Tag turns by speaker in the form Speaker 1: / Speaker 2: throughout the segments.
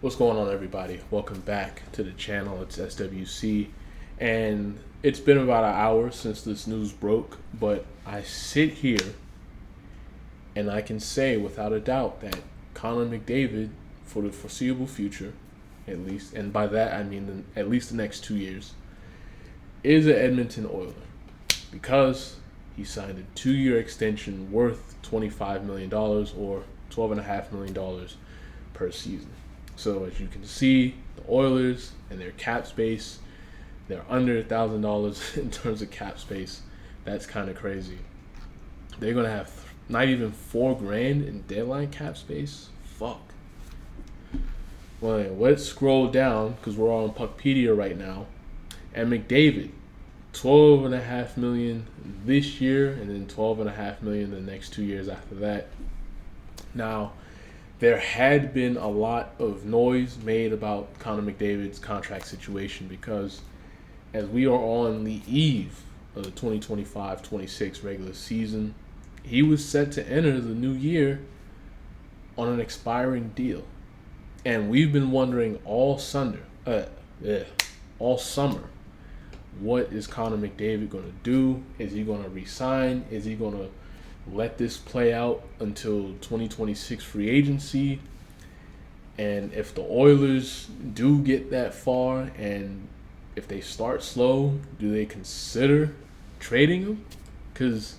Speaker 1: What's going on, everybody? Welcome back to the channel. It's SWC, and it's been about an hour since this news broke, but I sit here and I can say without a doubt that Connor McDavid, for the foreseeable future, at least, and by that I mean at least the next 2 years, is an Edmonton Oiler because he signed a 2-year extension worth $25 million or $12.5 million per season. So as you can see, the Oilers and their cap space, they're under $1,000 in terms of cap space. That's kind of crazy. They're gonna have not even $4,000 in deadline cap space. Fuck. Well, let's scroll down because we're on Puckpedia right now. And McDavid, $12.5 million this year, and then $12.5 million the next 2 years after that. Now, there had been a lot of noise made about Connor McDavid's contract situation because as we are on the eve of the 2025-26 regular season, he was set to enter the new year on an expiring deal. And we've been wondering all summer, what is Connor McDavid going to do? Is he going to resign? Is he going to let this play out until 2026 free agency? And if the Oilers do get that far and if they start slow, do they consider trading him? Because,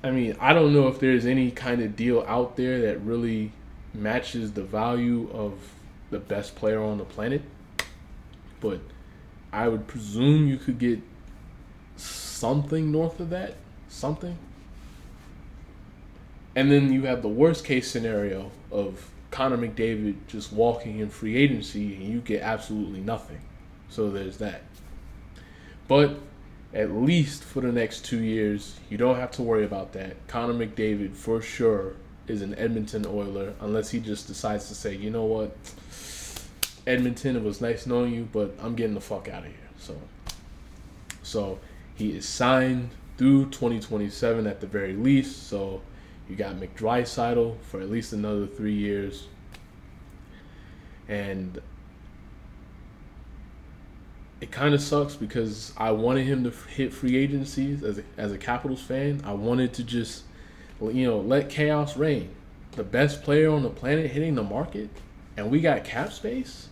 Speaker 1: I mean, I don't know if there's any kind of deal out there that really matches the value of the best player on the planet. But I would presume you could get something north of that. Something. And then you have the worst case scenario of Connor McDavid just walking in free agency and you get absolutely nothing. So there's that. But at least for the next 2 years, you don't have to worry about that. Connor McDavid for sure is an Edmonton Oiler unless he just decides to say, you know what, Edmonton, it was nice knowing you, but I'm getting the fuck out of here. So he is signed through 2027 at the very least. So you got McDrysaddle for at least another 3 years. And it kind of sucks because I wanted him to hit free agencies as a Capitals fan. I wanted to just, let chaos reign. The best player on the planet hitting the market, and we got cap space.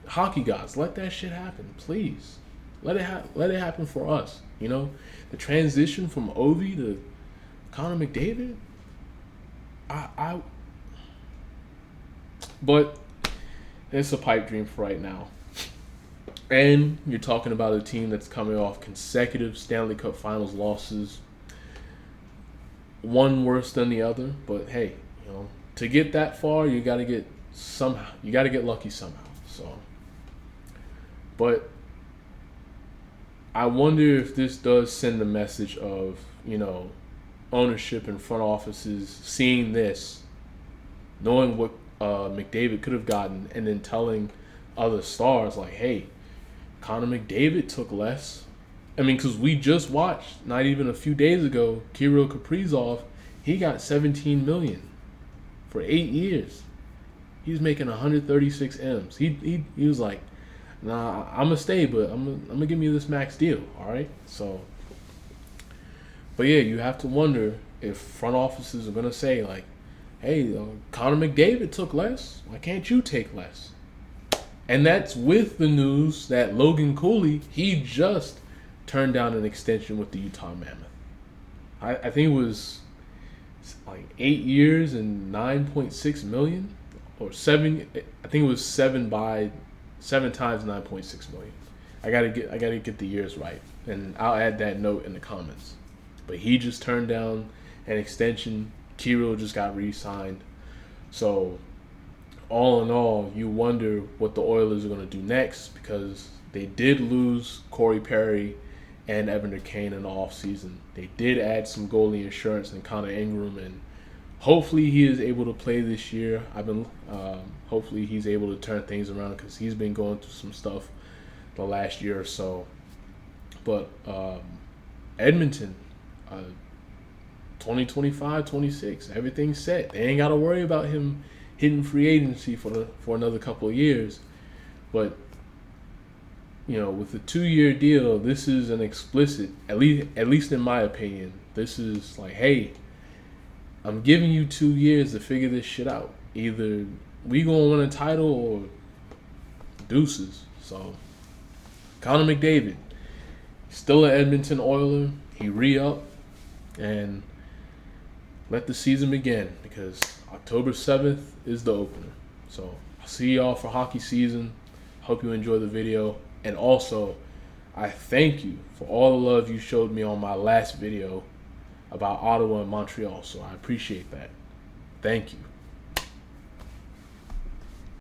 Speaker 1: Hockey gods, let that shit happen, please. Let it happen for us. The transition from Ovi to Connor McDavid, but it's a pipe dream for right now. And you're talking about a team that's coming off consecutive Stanley Cup Finals losses, one worse than the other. But hey, to get that far, you got to get lucky somehow. So, but I wonder if this does send a message of ownership and front offices seeing this, knowing what McDavid could have gotten, and then telling other stars like, hey, Connor McDavid took less. I mean, because we just watched, not even a few days ago, Kirill Kaprizov, he got $17 million for 8 years. He's making 136 M's. He was like, nah, I'm going to stay, but I'm going to give you this max deal, all right? So, but yeah, you have to wonder if front offices are going to say, like, hey, Connor McDavid took less. Why can't you take less? And that's with the news that Logan Cooley, he just turned down an extension with the Utah Mammoth. I think it was like 8 years and $9.6 million, or seven. I think it was seven times $9.6 million. I gotta get the years right, and I'll add that note in the comments. But he just turned down an extension. Kirill just got re-signed. So all in all, you wonder what the Oilers are going to do next because they did lose Corey Perry and Evander Kane in the offseason. They did add some goalie insurance in Connor Ingram, and hopefully he is able to play this year. Hopefully he's able to turn things around because he's been going through some stuff the last year or so. But Edmonton, 2025-26, everything's set. They ain't got to worry about him hitting free agency for another couple of years. But with a 2-year deal, this is an explicit, at least in my opinion, this is like, hey, I'm giving you 2 years to figure this shit out. Either we gonna win a title or deuces. So Connor McDavid, still an Edmonton Oiler. He re-upped, and let the season begin, because October 7th is the opener. So I'll see y'all for hockey season. Hope you enjoy the video. And also, I thank you for all the love you showed me on my last video about Ottawa and Montreal. So I appreciate that. Thank you.